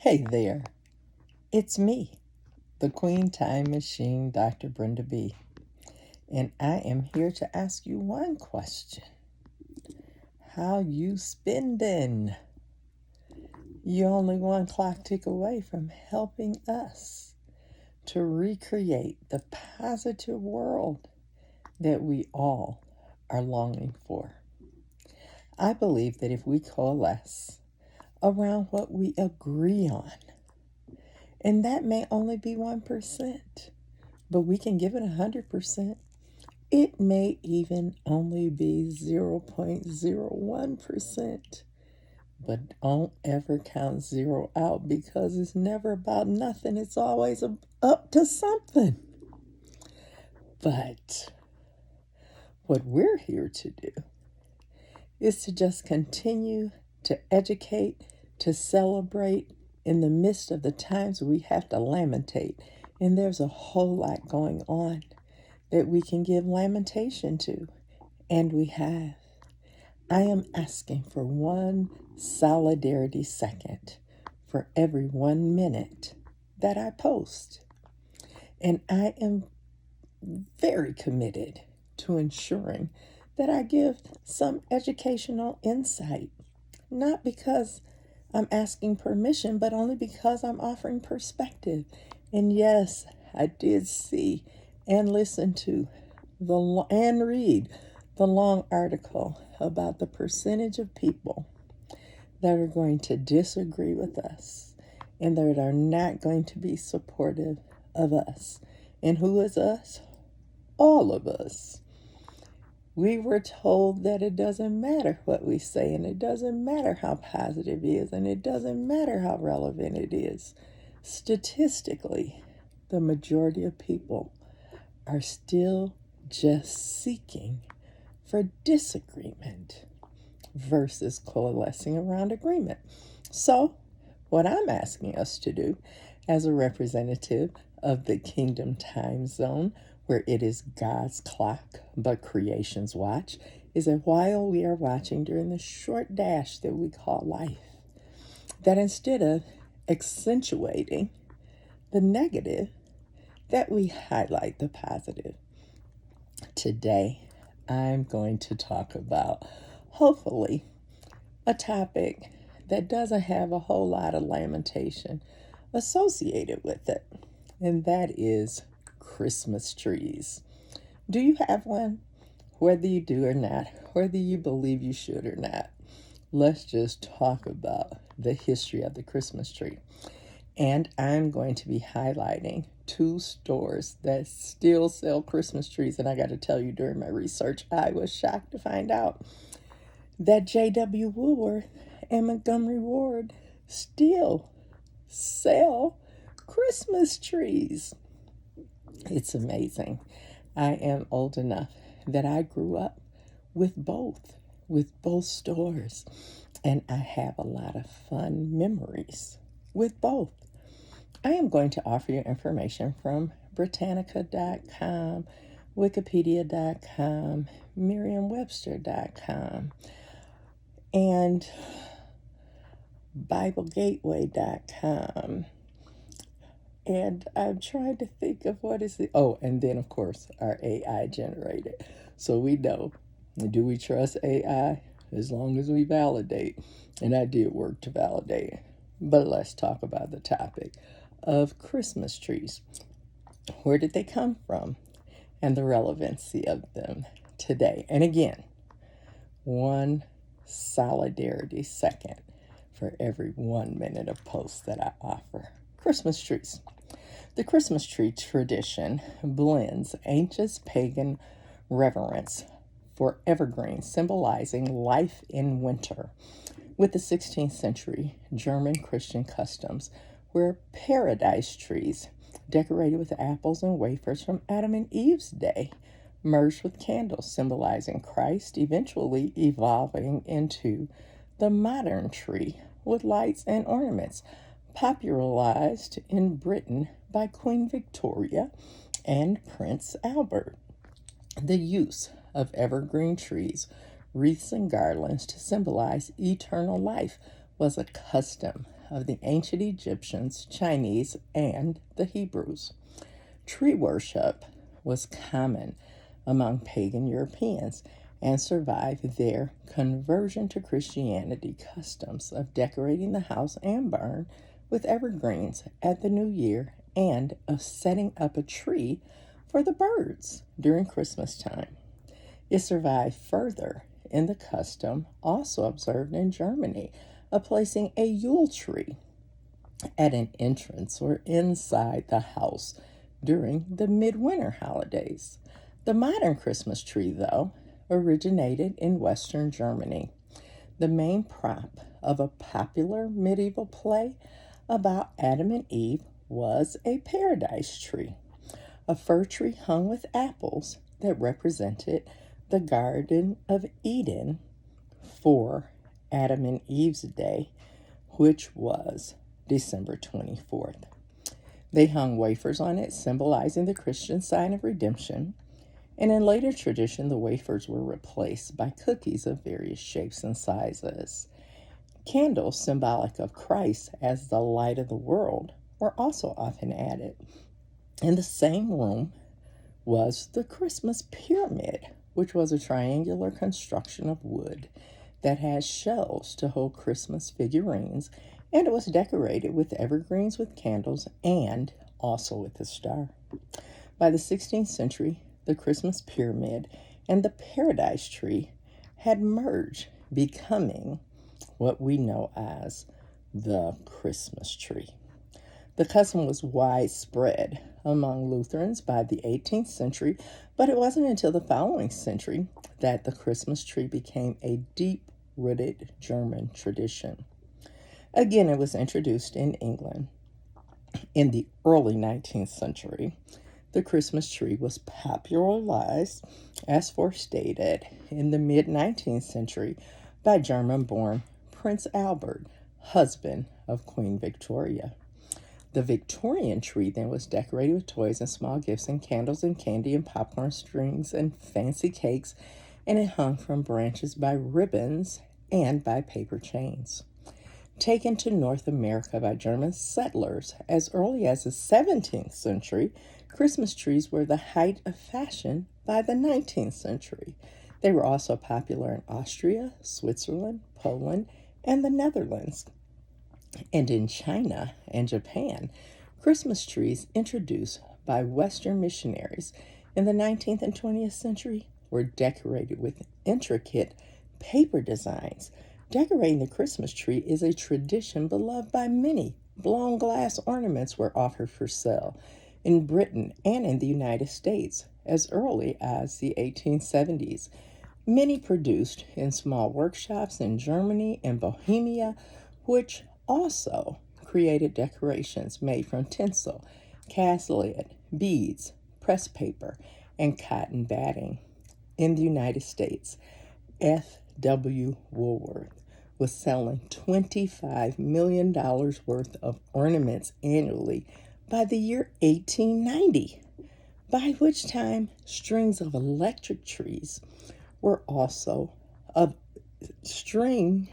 Hey there, it's me, the Queen Time Machine, DrBrendaB, and I am here to ask you one question. How you spending? You're only one clock tick away from helping us to recreate the positive world that we all are longing for. I believe that if we coalesce around what we agree on, and that may only be 1%, but we can give it 100%. It may even only be 0.01%. But don't ever count zero out, because it's never about nothing. It's always up to something. But what we're here to do is to just continue to educate, to celebrate in the midst of the times we have to lamentate. And there's a whole lot going on that we can give lamentation to, and we have. I am asking for one solidarity second for every 1 minute that I post. And I am very committed to ensuring that I give some educational insight, not because I'm asking permission, but only because I'm offering perspective. And yes, I did see and listen to and read the long article about the percentage of people that are going to disagree with us and that are not going to be supportive of us. And who is us? All of us. We were told that it doesn't matter what we say, and it doesn't matter how positive it is, and it doesn't matter how relevant it is. Statistically, the majority of people are still just seeking for disagreement versus coalescing around agreement. So, what I'm asking us to do as a representative of the kingdom time zone, where it is God's clock but creation's watch, is that while we are watching during the short dash that we call life, that instead of accentuating the negative, that we highlight the positive. Today, I'm going to talk about, hopefully, a topic that doesn't have a whole lot of lamentation associated with it, and that is Christmas trees. Do you have one? Whether you do or not, whether you believe you should or not, let's just talk about the history of the Christmas tree. And I'm going to be highlighting 2 stores that still sell Christmas trees. And I got to tell you, during my research, I was shocked to find out that J.W. Woolworth and Montgomery Ward still sell Christmas trees. It's amazing. I am old enough that I grew up with both stores. And I have a lot of fun memories with both. I am going to offer you information from Britannica.com, Wikipedia.com, Merriam-Webster.com, and BibleGateway.com. And I'm trying to think of what is the... Oh, and then, of course, our AI generated. So we know, do we trust AI? As long as we validate. And I did work to validate. But let's talk about the topic of Christmas trees. Where did they come from? And the relevancy of them today. And again, one solidarity second for every 1 minute of posts that I offer. Christmas trees. The Christmas tree tradition blends ancient pagan reverence for evergreens, symbolizing life in winter, with the 16th century German Christian customs, where paradise trees, decorated with apples and wafers from Adam and Eve's day, merged with candles, symbolizing Christ, eventually evolving into the modern tree with lights and ornaments, popularized in Britain by Queen Victoria and Prince Albert. The use of evergreen trees, wreaths, and garlands to symbolize eternal life was a custom of the ancient Egyptians, Chinese, and the Hebrews. Tree worship was common among pagan Europeans and survived their conversion to Christianity customs of decorating the house and barn with evergreens at the new year and of setting up a tree for the birds during Christmas time. It survived further in the custom also observed in Germany of placing a Yule tree at an entrance or inside the house during the midwinter holidays. The modern Christmas tree, though, originated in Western Germany. The main prop of a popular medieval play about Adam and Eve was a paradise tree, a fir tree hung with apples that represented the Garden of Eden for Adam and Eve's day, which was December 24th. They hung wafers on it, symbolizing the Christian sign of redemption, and in later tradition, the wafers were replaced by cookies of various shapes and sizes. Candles, symbolic of Christ as the light of the world, were also often added. In the same room was the Christmas pyramid, which was a triangular construction of wood that had shelves to hold Christmas figurines, and it was decorated with evergreens with candles and also with a star. By the 16th century, the Christmas pyramid and the paradise tree had merged, becoming what we know as the Christmas tree. The custom was widespread among Lutherans by the 18th century, but it wasn't until the following century that the Christmas tree became a deep-rooted German tradition. Again, it was introduced in England in the early 19th century. The Christmas tree was popularized, as forestated, in the mid-19th century by German-born Prince Albert, husband of Queen Victoria. The Victorian tree then was decorated with toys and small gifts and candles and candy and popcorn strings and fancy cakes, and it hung from branches by ribbons and by paper chains. Taken to North America by German settlers as early as the 17th century, Christmas trees were the height of fashion by the 19th century. They were also popular in Austria, Switzerland, Poland, and the Netherlands. And in China and Japan, Christmas trees introduced by Western missionaries in the 19th and 20th century were decorated with intricate paper designs. Decorating the Christmas tree is a tradition beloved by many. Blown glass ornaments were offered for sale in Britain and in the United States as early as the 1870s. Many produced in small workshops in Germany and Bohemia, which also created decorations made from tinsel, cast lead, beads, pressed paper, and cotton batting. In the United States, F.W. Woolworth was selling $25 million worth of ornaments annually by the year 1890, by which time strings of electric trees were also string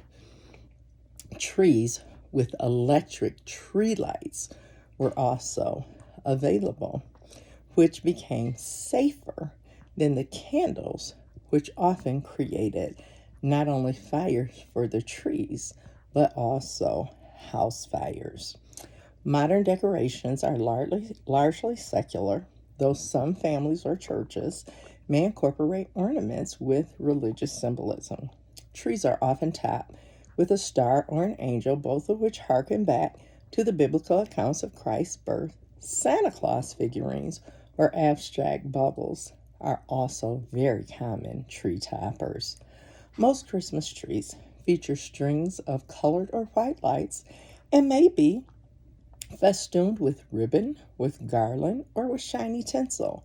trees with electric tree lights were also available, which became safer than the candles, which often created not only fires for the trees, but also house fires. Modern decorations are largely secular, though some families or churches may incorporate ornaments with religious symbolism. Trees are often topped with a star or an angel, both of which harken back to the biblical accounts of Christ's birth. Santa Claus figurines or abstract bubbles are also very common tree toppers. Most Christmas trees feature strings of colored or white lights and may be festooned with ribbon, with garland, or with shiny tinsel.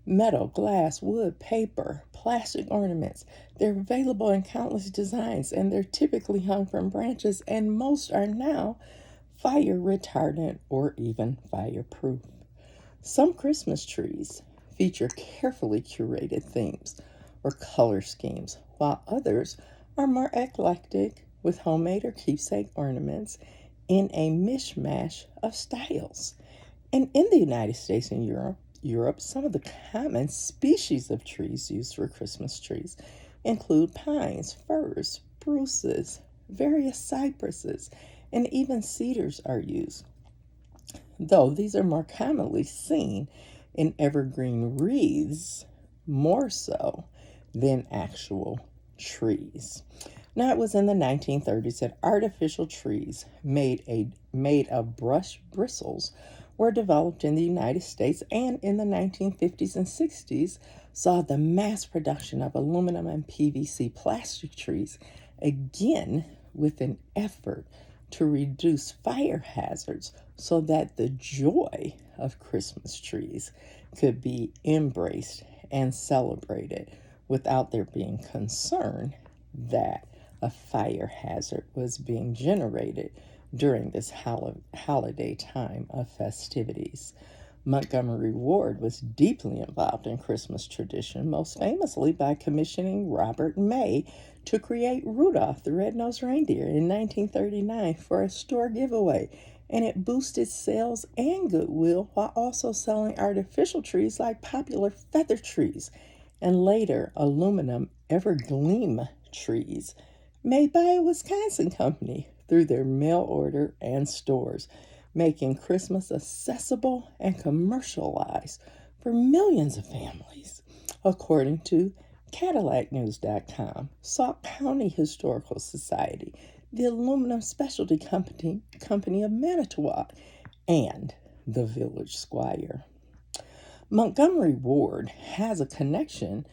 Metal, glass, wood, paper, plastic ornaments. They're available in countless designs, and they're typically hung from branches, and most are now fire retardant or even fireproof. Some Christmas trees feature carefully curated themes or color schemes, while others are more eclectic with homemade or keepsake ornaments in a mishmash of styles. And in the United States and Europe, some of the common species of trees used for Christmas trees include pines, firs, spruces, various cypresses, and even cedars are used, though these are more commonly seen in evergreen wreaths more so than actual trees. Now, it was in the 1930s that artificial trees made of brush bristles were developed in the United States, and in the 1950s and 60s saw the mass production of aluminum and PVC plastic trees, again with an effort to reduce fire hazards so that the joy of Christmas trees could be embraced and celebrated without there being concern that a fire hazard was being generated during this holiday time of festivities. Montgomery Ward was deeply involved in Christmas tradition, most famously by commissioning Robert May to create Rudolph the Red-Nosed Reindeer in 1939 for a store giveaway, and it boosted sales and goodwill while also selling artificial trees like popular feather trees and later aluminum evergleam trees made by a Wisconsin company through their mail order and stores, making Christmas accessible and commercialized for millions of families. According to CadillacNews.com, Sauk County Historical Society, the Aluminum Specialty Company of Manitowoc, and the Village Squire. Montgomery Ward has a connection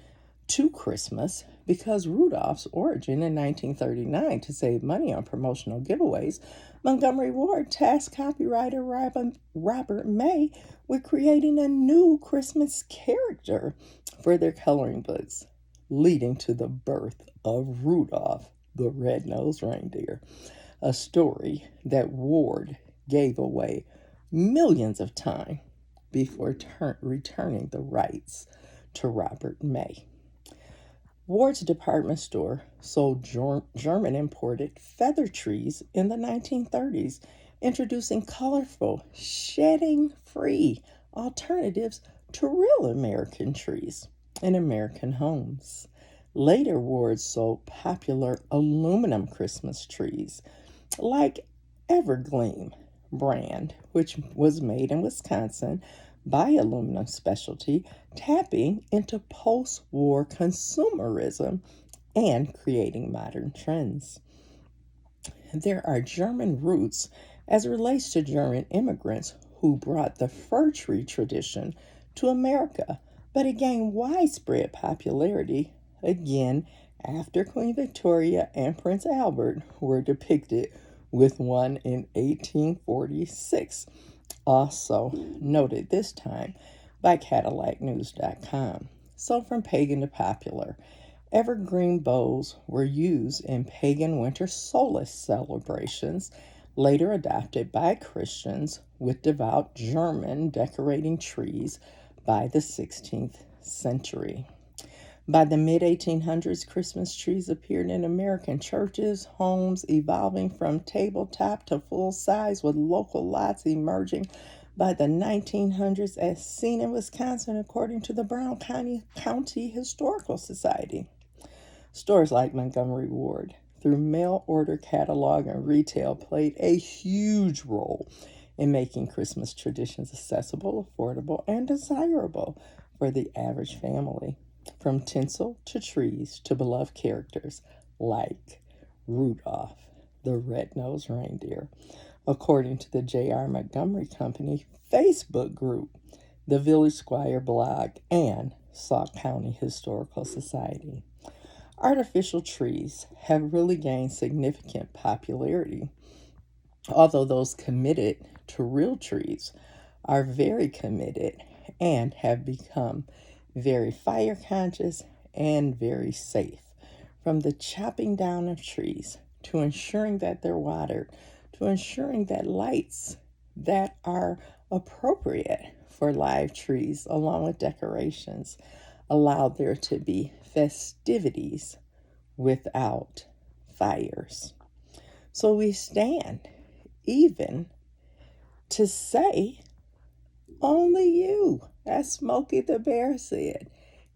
to Christmas because Rudolph's origin in 1939 to save money on promotional giveaways, Montgomery Ward tasked copywriter Robert May with creating a new Christmas character for their coloring books, leading to the birth of Rudolph the Red-Nosed Reindeer, a story that Ward gave away millions of times before returning the rights to Robert May. Ward's department store sold German imported feather trees in the 1930s, introducing colorful, shedding-free alternatives to real American trees in American homes. Later, Ward sold popular aluminum Christmas trees like Evergleam brand, which was made in Wisconsin by Aluminum Specialty, tapping into post-war consumerism and creating modern trends. There are German roots as it relates to German immigrants who brought the fir tree tradition to America, but it gained widespread popularity again after Queen Victoria and Prince Albert were depicted with one in 1846, also noted this time by CadillacNews.com. So from pagan to popular, evergreen boughs were used in pagan winter solstice celebrations, later adopted by Christians with devout German decorating trees by the 16th century. By the mid-1800s, Christmas trees appeared in American churches, homes, evolving from tabletop to full size, with local lots emerging by the 1900s as seen in Wisconsin, according to the Brown County Historical Society. Stores like Montgomery Ward, through mail order catalog and retail, played a huge role in making Christmas traditions accessible, affordable, and desirable for the average family. From tinsel to trees to beloved characters like Rudolph the Red-Nosed Reindeer, according to the J.R. Montgomery Company Facebook group, the Village Squire blog, and Sauk County Historical Society. Artificial trees have really gained significant popularity, although those committed to real trees are very committed and have become very fire conscious and very safe. From the chopping down of trees to ensuring that they're watered, to ensuring that lights that are appropriate for live trees, along with decorations, allow there to be festivities without fires. So we stand even to say only you, as Smokey the Bear said,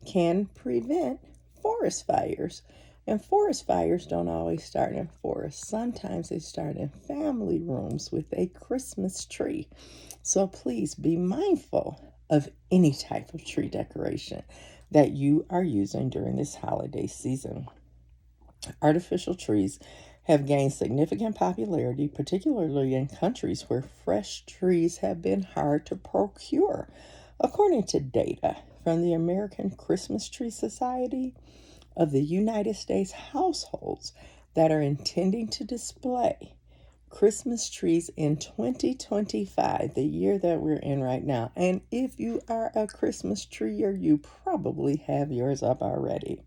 can prevent forest fires. And forest fires don't always start in forests. Sometimes they start in family rooms with a Christmas tree. So please be mindful of any type of tree decoration that you are using during this holiday season. Artificial trees have gained significant popularity, particularly in countries where fresh trees have been hard to procure. According to data from the American Christmas Tree Society, of the United States households that are intending to display Christmas trees in 2025, the year that we're in right now. And if you are a Christmas treer, you probably have yours up already.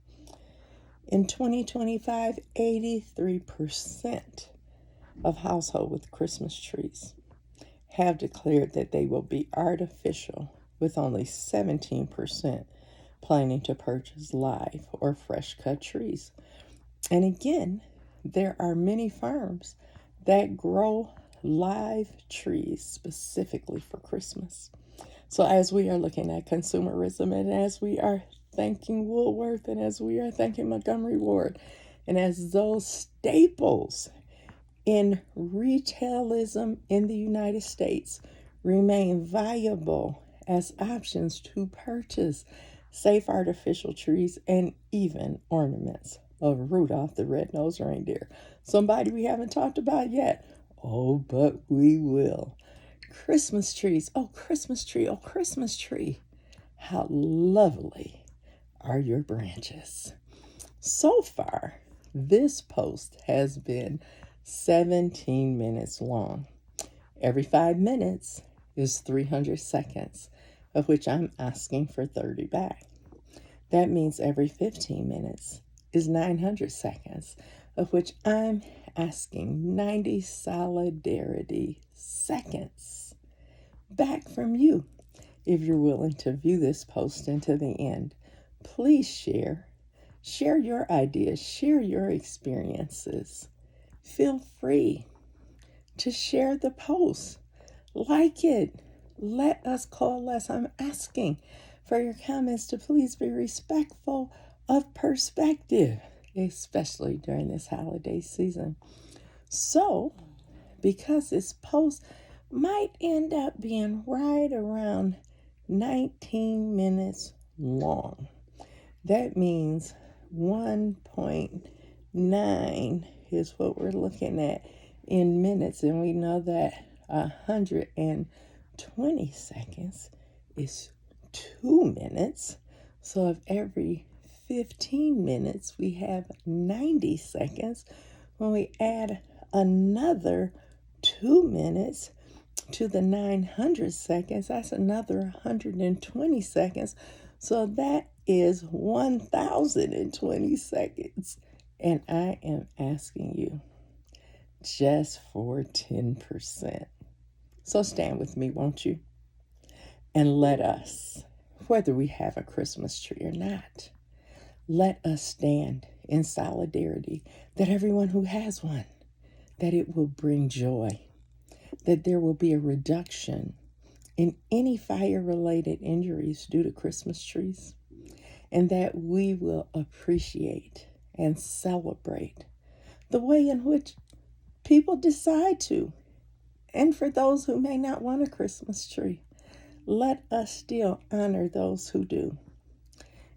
In 2025, 83% of households with Christmas trees have declared that they will be artificial, with only 17% planning to purchase live or fresh cut trees. And again, there are many farms that grow live trees specifically for Christmas. So as we are looking at consumerism, and as we are thanking Woolworth, and as we are thanking Montgomery Ward, and as those staples in retailism in the United States remain viable as options to purchase safe artificial trees and even ornaments of Rudolph the Red-Nosed Reindeer. Somebody we haven't talked about yet. Oh, but we will. Christmas trees. Oh, Christmas tree. Oh, Christmas tree. How lovely are your branches. So far, this post has been 17 minutes long. Every 5 minutes is 300 seconds, of which I'm asking for 30 back. That means every 15 minutes is 900 seconds, of which I'm asking 90 solidarity seconds back from you. If you're willing to view this post into the end, please share your ideas, share your experiences. Feel free to share the post. Like it. Let us coalesce. I'm asking for your comments to please be respectful of perspective, especially during this holiday season. So, because this post might end up being right around 19 minutes long, that means 1.9 is what we're looking at in minutes, and we know that 120 seconds is 2 minutes. So if every 15 minutes we have 90 seconds, when we add another 2 minutes to the 900 seconds, that's another 120 seconds. So that is 1,020 seconds. And I am asking you just for 10%. So stand with me, won't you? And let us, whether we have a Christmas tree or not, let us stand in solidarity that everyone who has one, that it will bring joy, that there will be a reduction in any fire-related injuries due to Christmas trees, and that we will appreciate and celebrate the way in which people decide to. And for those who may not want a Christmas tree, let us still honor those who do.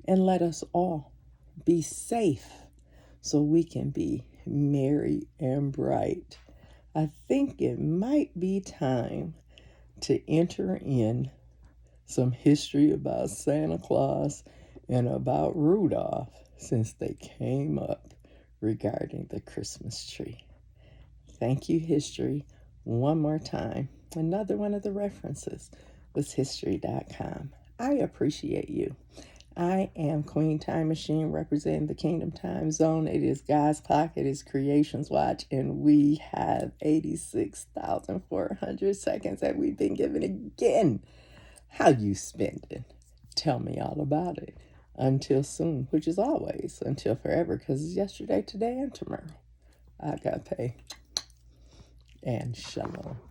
And let us all be safe so we can be merry and bright. I think it might be time to enter in some history about Santa Claus and about Rudolph, since they came up regarding the Christmas tree. Thank you, history. One more time. Another one of the references was history.com. I appreciate you. I am Queen Time Machine, representing the Kingdom Time Zone. It is God's clock. It is Creation's watch. And we have 86,400 seconds that we've been given again. How you spend it? Tell me all about it. Until soon, which is always until forever, because it's yesterday, today, and tomorrow. Agape. and shalom.